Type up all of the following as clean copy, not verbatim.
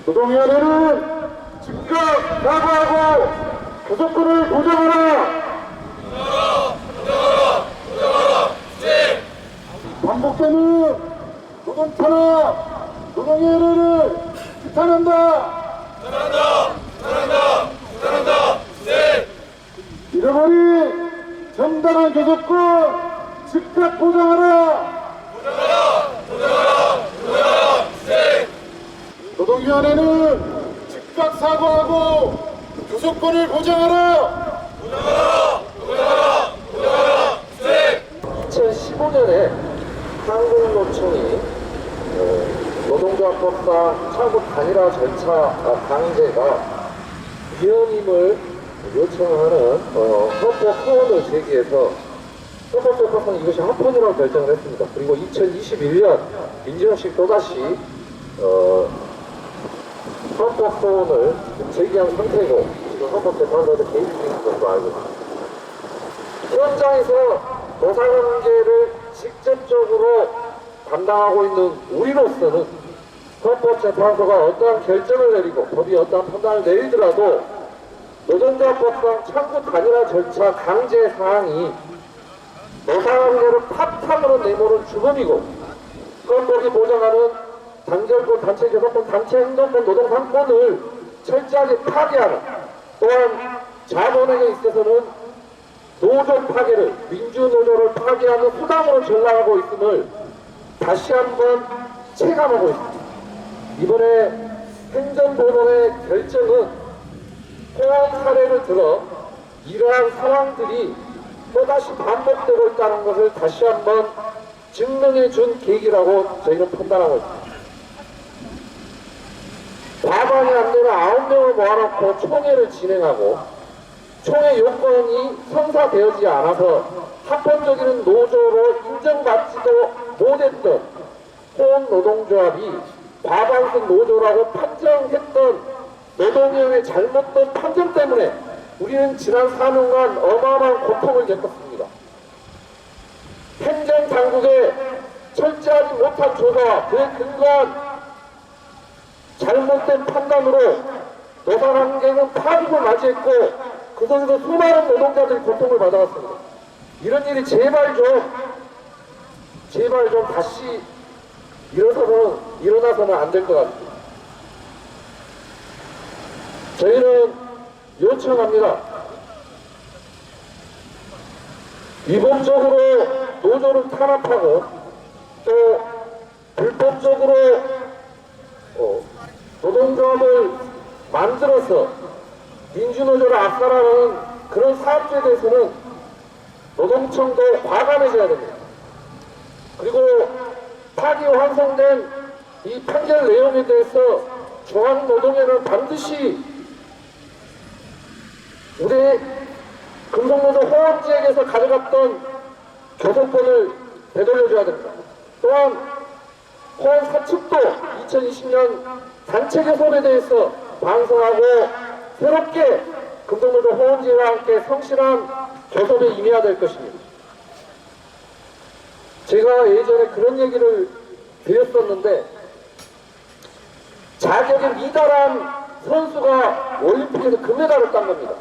노동위원회는 즉각 사과하고 교섭권을 보장하라. 반복되는 노동 탄압, 노동위원회를 규탄한다. 잃어버린 정당한 교섭권 즉각 보장하라. 노동위원회는 즉각 사과하고 교섭권을 보장하라. 2015년에 한국노총이 노동조합법상 차고 단일화 절차 강제가 위헌임을 요청하는 헌법 소원을 제기해서 헌법재판소는 이것이 합헌이라고 결정을 했습니다. 그리고 2021년 민주노총이 또다시 헌법 소원을 제기한 상태고 지금 헌법재판소에서 개입 중인 것으로 알고 있습니다. 현장에서 노사관계를 직접적으로 담당하고 있는 우리로서는 헌법재판소가 어떠한 결정을 내리고 법이 어떠한 판단을 내리더라도 노동조합법상 창구 단일화 절차 강제 사항이 노사관계를 파탄으로 내모는 주범이고 헌법이 보장하는 단결권, 단체 교섭권, 단체 행동권, 노동 상권을 철저하게 파괴하는, 또한 자본에게 있어서는 노조 파괴를, 민주노조를 파괴하는 수단으로 전락하고 있음을 다시 한번 체감하고 있습니다. 이번에 행정법원의 결정은 포함 사례를 들어 이러한 상황들이 또다시 반복되고 있다는 것을 다시 한번 증명해 준 계기라고 저희는 판단하고 있습니다. 과반이 안 되는 9명을 모아놓고 총회를 진행하고 총회 요건이 성사되어지지 않아서 합헌적인 노조로 인정받지도 못했던 호흡노동조합이 과반수 노조라고 판정했던 노동위원회 잘못된 판정 때문에 우리는 지난 4년간 어마어마한 고통을 겪었습니다. 행정당국의 철저하지 못한 조사와 그에 근거한 잘못된 판단으로 노사관계는 파국을 맞이했고 그 속에서 수많은 노동자들이 고통을 받아왔습니다. 이런 일이 제발 좀 다시 일어나서는 안 될 것 같습니다. 저희는 요청합니다. 위법적으로 노조를 탄압하고 또 불법적으로 노동조합을 만들어서 민주노조를 악화하는 그런 사업주에 대해서는 노동청도 과감해져야 됩니다. 그리고 파기 완성된 이 판결 내용에 대해서 중앙노동위는 반드시 우리 금속노조 호원지역에서 가져갔던 교섭권을 되돌려줘야 됩니다. 또한 호원 사측도 2020년 단체 교섭에 대해서 반성하고 새롭게 금속노조 호원지와 함께 성실한 교섭에 임해야 될 것입니다. 제가 예전에 그런 얘기를 드렸었는데 자격에 미달한 선수가 올림픽에서 금메달을 딴 겁니다.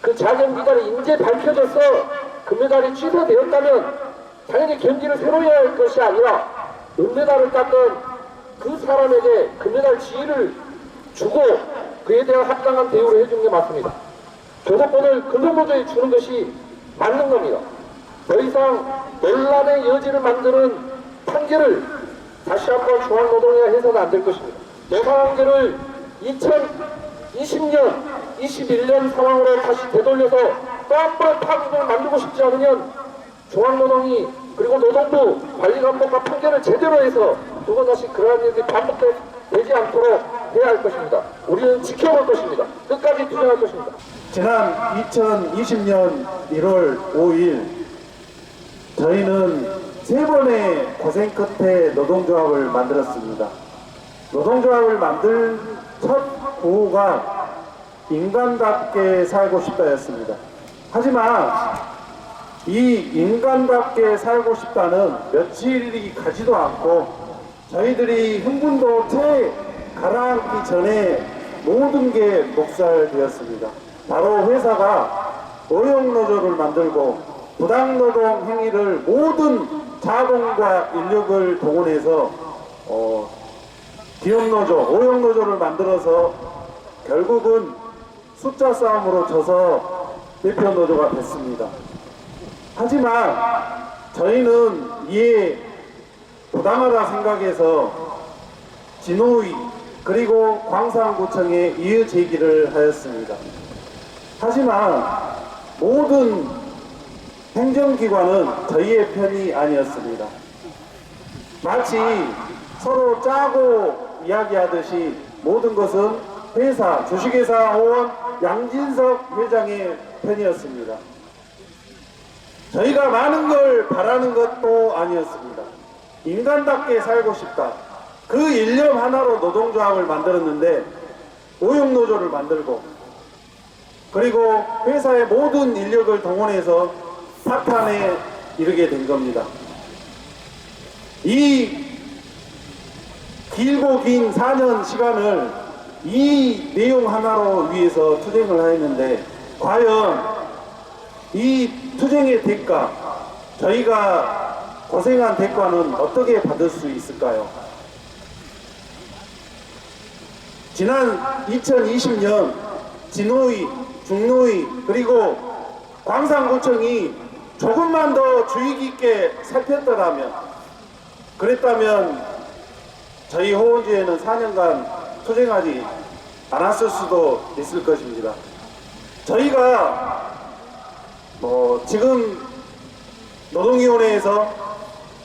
그 자격 미달이 이제 밝혀져서 금메달이 취소되었다면 당연히 경기를 새로 해야 할 것이 아니라 은메달을 땄던 그 사람에게 금메달 지위를 주고 그에 대한 합당한 대우를 해주는 게 맞습니다. 교섭권을 금속노조에 주는 것이 맞는 겁니다. 더 이상 논란의 여지를 만드는 판결을 다시 한번 중앙노동위가 해서는 안 될 것입니다. 노사관계를 2020년, 21년 상황으로 다시 되돌려서 또 한 번 파국을 만들고 싶지 않으면 중앙노동위 그리고 노동부 관리감독과 판결을 제대로 해서 두 번 다시 그러한 일이 반복되지 않도록 해야 할 것입니다. 우리는 지켜볼 것입니다. 끝까지 투쟁할 것입니다. 지난 2020년 1월 5일 저희는 3번의 고생 끝에 노동조합을 만들었습니다. 노동조합을 만들 첫 구호가 인간답게 살고 싶다였습니다. 하지만 이 인간답게 살고 싶다는 며칠이 가지도 않고 저희들이 흥분도 채 가라앉기 전에 모든 게 목살되었습니다. 바로 회사가 어용노조를 만들고 부당노동 행위를 모든 자본과 인력을 동원해서 기업노조, 어용노조를 만들어서 결국은 숫자 싸움으로 져서 대표노조가 됐습니다. 하지만 저희는 이에 부당하다 생각해서 진호위 그리고 광산구청에 이의 제기를 하였습니다. 하지만 모든 행정기관은 저희의 편이 아니었습니다. 마치 서로 짜고 이야기하듯이 모든 것은 회사, 주식회사 호원 양진석 회장의 편이었습니다. 저희가 많은 걸 바라는 것도 아니었습니다. 인간답게 살고 싶다. 그 일념 하나로 노동조합을 만들었는데 오용노조를 만들고 그리고 회사의 모든 인력을 동원해서 파탄에 이르게 된 겁니다. 이 길고 긴 4년 시간을 이 내용 하나로 위해서 투쟁을 하였는데 과연 이 투쟁의 대가, 저희가 고생한 대가는 어떻게 받을 수 있을까요? 지난 2020년 진호위, 중노위 그리고 광산구청이 조금만 더 주의 깊게 살폈더라면, 그랬다면 저희 호원주에는 4년간 투쟁하지 않았을 수도 있을 것입니다. 저희가 지금 노동위원회에서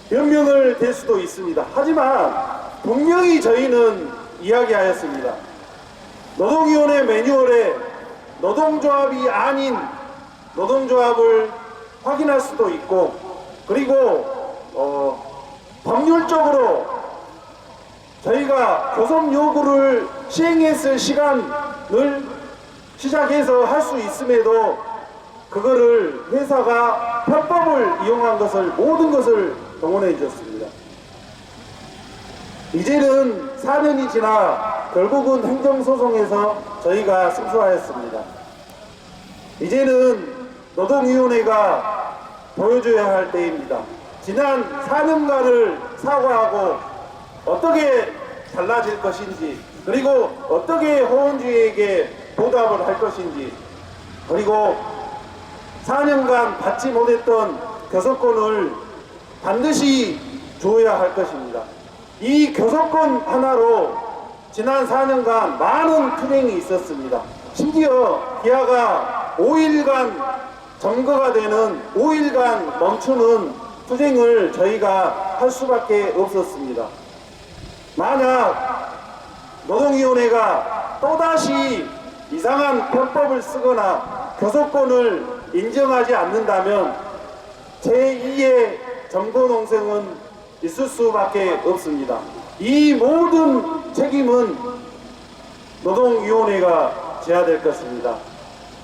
변명을 댈 수도 있습니다. 하지만 분명히 저희는 이야기하였습니다. 노동위원회 매뉴얼에 노동조합이 아닌 노동조합을 확인할 수도 있고, 그리고 법률적으로 저희가 교섭 요구를 시행했을 시간을 시작해서 할 수 있음에도 그거를 회사가 편법을 이용한 것을, 모든 것을 동원해 주셨습니다. 이제는 4년이 지나 결국은 행정소송에서 저희가 승소하였습니다. 이제는 노동위원회가 보여줘야 할 때입니다. 지난 4년간을 사과하고 어떻게 달라질 것인지, 그리고 어떻게 호원주에게 보답을 할 것인지, 그리고 4년간 받지 못했던 교섭권을 반드시 줘야 할 것입니다. 이 교섭권 하나로 지난 4년간 많은 투쟁이 있었습니다. 심지어 기아가 5일간 점거가 되는 5일간 멈추는 투쟁을 저희가 할 수밖에 없었습니다. 만약 노동위원회가 또다시 이상한 편법을 쓰거나 교섭권을 인정하지 않는다면 제2의 점거농성은 있을 수밖에 없습니다. 이 모든 책임은 노동위원회가 져야 될 것입니다.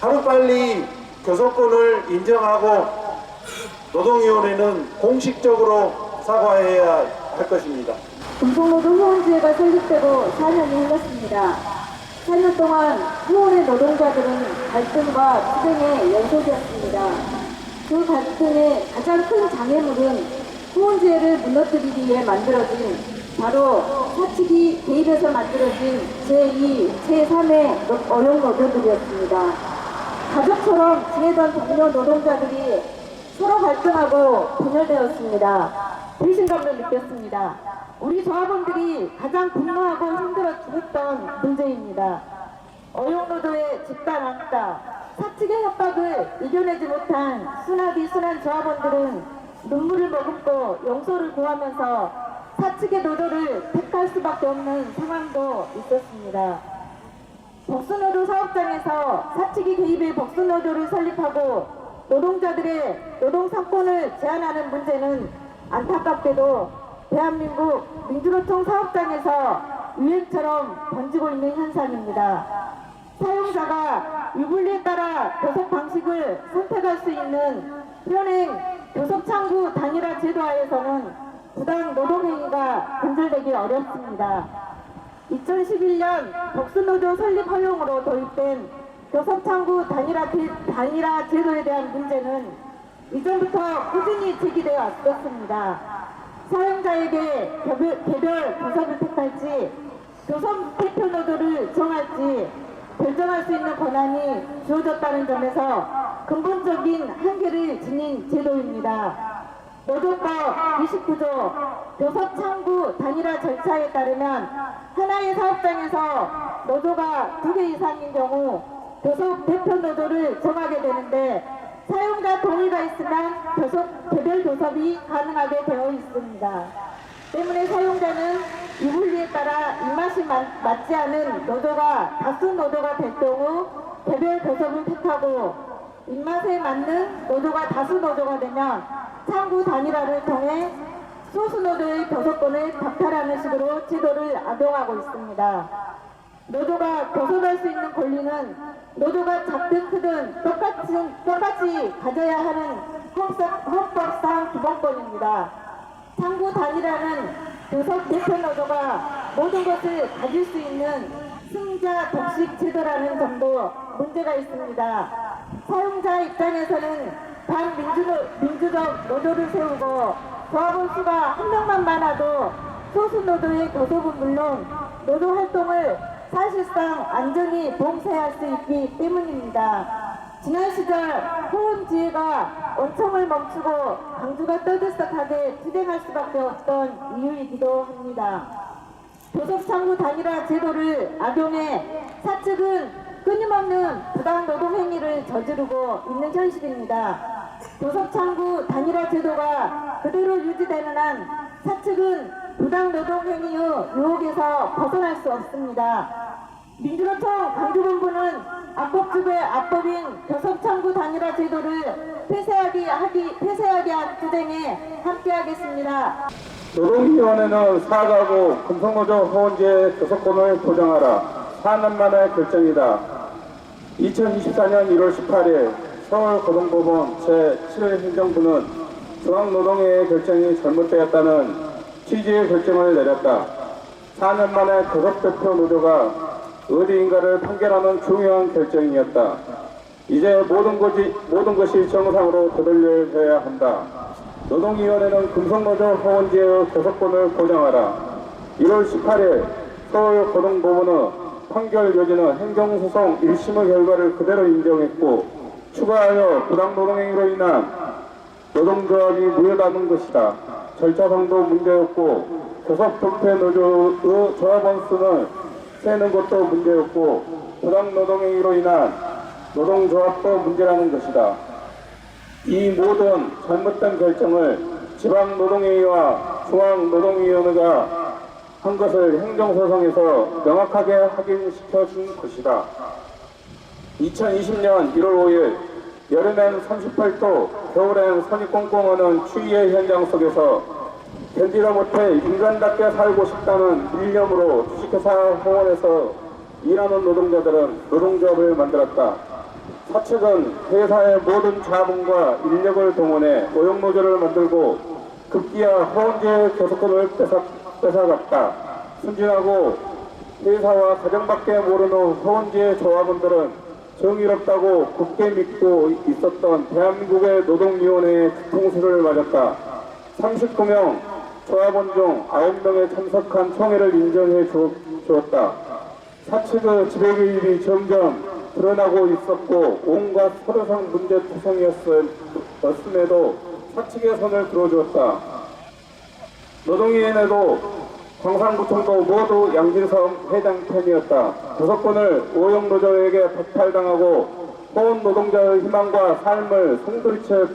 하루빨리 교섭권을 인정하고 노동위원회는 공식적으로 사과해야 할 것입니다. 금속노동후원주회가 설립되고 4년이 흘렀습니다. 4년 동안 후원의 노동자들은 갈등과 투쟁의 연속이었습니다. 그 갈등의 가장 큰 장애물은 후원주회를 무너뜨리기 위해 만들어진, 바로 사측이 개입해서 만들어진 제2, 제3의 어용노조들이었습니다. 가족처럼 지내던 동료 노동자들이 서로 갈등하고 분열되었습니다. 배신감을 느꼈습니다. 우리 조합원들이 가장 분노하고 힘들었던 문제입니다. 어용노조의 집단 왕따, 사측의 협박을 이겨내지 못한 순하디 순한 조합원들은 눈물을 머금고 용서를 구하면서 사측의 노조를 택할 수밖에 없는 상황도 있었습니다. 복수노조 사업장에서 사측이 개입해 복수노조를 설립하고 노동자들의 노동상권을 제한하는 문제는 안타깝게도 대한민국 민주노총 사업장에서 유행처럼 번지고 있는 현상입니다. 사용자가 유불리에 따라 교섭 방식을 선택할 수 있는 현행 교섭창구 단일화 제도하에서는 부당 노동행위가 근절되기 어렵습니다. 2011년 덕수노조 설립 허용으로 도입된 교섭창구 단일화 제도에 대한 문제는 이전부터 꾸준히 제기되어 왔었습니다. 사용자에게 개별 교섭을 택할지 교섭 대표 노조를 정할지 결정할 수 있는 권한이 주어졌다는 점에서 근본적인 한계를 지닌 제도입니다. 노조법 29조 교섭창구 단일화 절차에 따르면 하나의 사업장에서 노조가 2개 이상인 경우 교섭 대표 노조를 정하게 되는데 사용자 동의가 있으면 개별 교섭이 가능하게 되어 있습니다. 때문에 사용자는 이 분리에 따라 입맛이 맞지 않은 노조가 다수 노조가 될 경우 개별 교섭을 택하고 입맛에 맞는 노조가 다수 노조가 되면 창구 단일화를 통해 소수 노조의 교섭권을 박탈하는 식으로 제도를 악용하고 있습니다. 노조가 교섭할 수 있는 권리는 노조가 작든 크든 똑같이 가져야 하는 헌법상 기본권입니다. 창구 단일화는 교섭 대표 노조가 모든 것을 가질 수 있는 승자 독식 제도라는 점도 문제가 있습니다. 사용자 입장에서는 반민주적 노조를 세우고 조합원 수가 한 명만 많아도 소수 노조의 교섭은 물론 노조 활동을 사실상 안전히 봉쇄할 수 있기 때문입니다. 지난 시절 호원지혜가 원청을 멈추고 광주가 떠들썩하게 투쟁할 수밖에 없던 이유이기도 합니다. 교섭창구 단일화 제도를 악용해 사측은 끊임없는 부당 노동 행위를 저지르고 있는 현실입니다. 교섭창구 단일화 제도가 그대로 유지되는 한 사측은 부당 노동 행위 후 유혹에서 벗어날 수 없습니다. 민주노총 광주본부는 악법주의 악법인 교섭창구 단일화 제도를 폐쇄하게 한 투쟁에 함께하겠습니다. 노동위원회는 사과하고 금속노조 호원지의 교섭권을 보장하라. 4년 만의 결정이다. 2024년 1월 18일 서울고등법원 제7행정부는 중앙노동위의 결정이 잘못되었다는 취지의 결정을 내렸다. 4년 만에 교섭대표 노조가 어디인가를 판결하는 중요한 결정이었다. 이제 모든 것이 정상으로 되돌려야 한다. 노동위원회는 금속노조 호원지의 교섭권을 보장하라. 1월 18일 서울고등법원은 판결 요지는 행정소송 1심의 결과를 그대로 인정했고 추가하여 부당노동행위로 인한 노동조합이 무효다는 것이다. 절차상도 문제였고 교섭협회 노조의 조합원 수는 세는 것도 문제였고 부당노동행위로 인한 노동조합도 문제라는 것이다. 이 모든 잘못된 결정을 지방노동회의와 중앙노동위원회가 한 것을 행정소송에서 명확하게 확인시켜준 것이다. 2020년 1월 5일 여름엔 38도, 겨울엔 선이 꽁꽁하는 추위의 현장 속에서 견디다 못해 인간답게 살고 싶다는 일념으로 주식회사 홍원에서 일하는 노동자들은 노동조합을 만들었다. 사측은 회사의 모든 자본과 인력을 동원해 오용노조를 만들고 급기야 호원지의 교섭권을 뺏어갔다. 순진하고 회사와 가정밖에 모르는 호원지의 조합원들은 정의롭다고 굳게 믿고 있었던 대한민국의 노동위원회의 뒤통수를 맞았다. 39명 조합원 중 9명에 참석한 총회를 인정해 주었다. 사측의 지배개입이 점점 드러나고 있었고 온갖 서류상 문제투성이었음에도 사측의 손을 들어주었다. 노동위원회도 광산구청도 모두 양진섬 회장 편이었다. 교섭권을 오용노조에게 박탈당하고 호원 노동자의 희망과 삶을 송두리째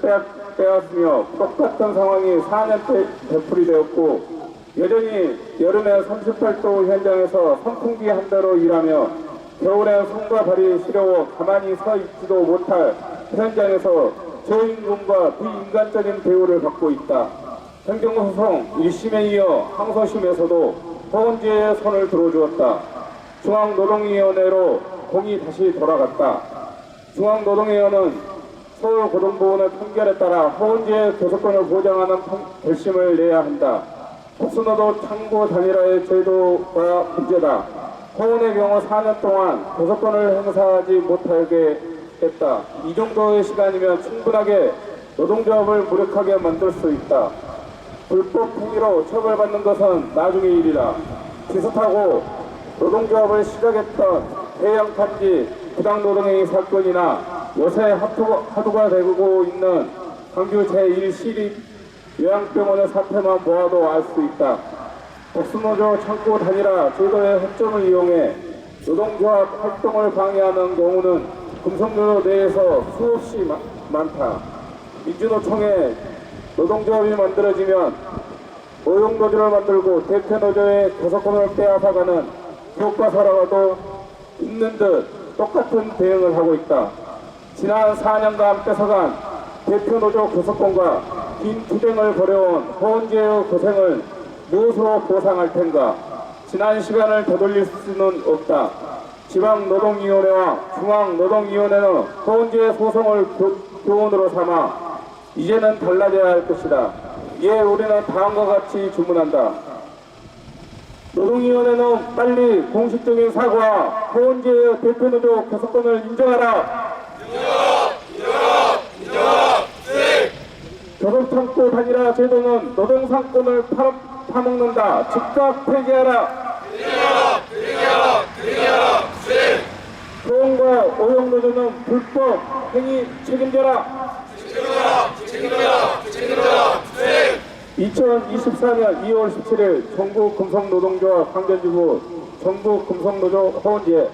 빼앗으며 똑같은 상황이 4년째 되풀이되었고 여전히 여름에 38도 현장에서 선풍기 한 대로 일하며 겨울에 손과 발이 시려워 가만히 서 있지도 못할 현장에서 저임금과 비인간적인 대우를 받고 있다. 행정소송 1심에 이어 항소심에서도 호원지의 손을 들어주었다. 중앙노동위원회로 공이 다시 돌아갔다. 중앙노동위원회는 서울고등법원의 판결에 따라 호원지의 교섭권을 보장하는 결심을 내야 한다. 복수노조 창구 단일화의 제도가 문제다. 허운의 경우 4년 동안 교섭권을 행사하지 못하게 했다. 이 정도의 시간이면 충분하게 노동조합을 무력하게 만들 수 있다. 불법 행위로 처벌받는 것은 나중의 일이다. 비슷하고 노동조합을 시작했던 해양탄지 부당노동행위 사건이나 요새 하도가 되고 있는 광주 제1시립 요양병원의 사태만 보아도 알 수 있다. 복수노조 창구 단일화 제도의 흑점을 이용해 노동조합 활동을 방해하는 경우는 금속노조 내에서 수없이 많다. 민주노총에 노동조합이 만들어지면 고용노조를 만들고 대표노조의 교섭권을 빼앗아가는 교과서라도 있는 듯 똑같은 대응을 하고 있다. 지난 4년간 뺏어간 대표노조 교섭권과 긴 투쟁을 벌여온 허원재의 고생을 무엇으로 보상할 텐가? 지난 시간을 되돌릴 수는 없다. 지방노동위원회와 중앙노동위원회는 허원재의 소송을 교훈으로 삼아 이제는 달라져야 할 것이다. 이에 우리는 다음과 같이 주문한다. 노동위원회는 빨리 공식적인 사과와 허원재의 대표노조 교섭권을 인정하라. 교섭창구 단일화 제도는 노동상권을 파먹는다. 즉각 폐기하라. 고용과 오용노조는 불법 행위 책임져라. 2024년 2월 17일 전국금속노동조합 광전지부 전국금속노조 허원재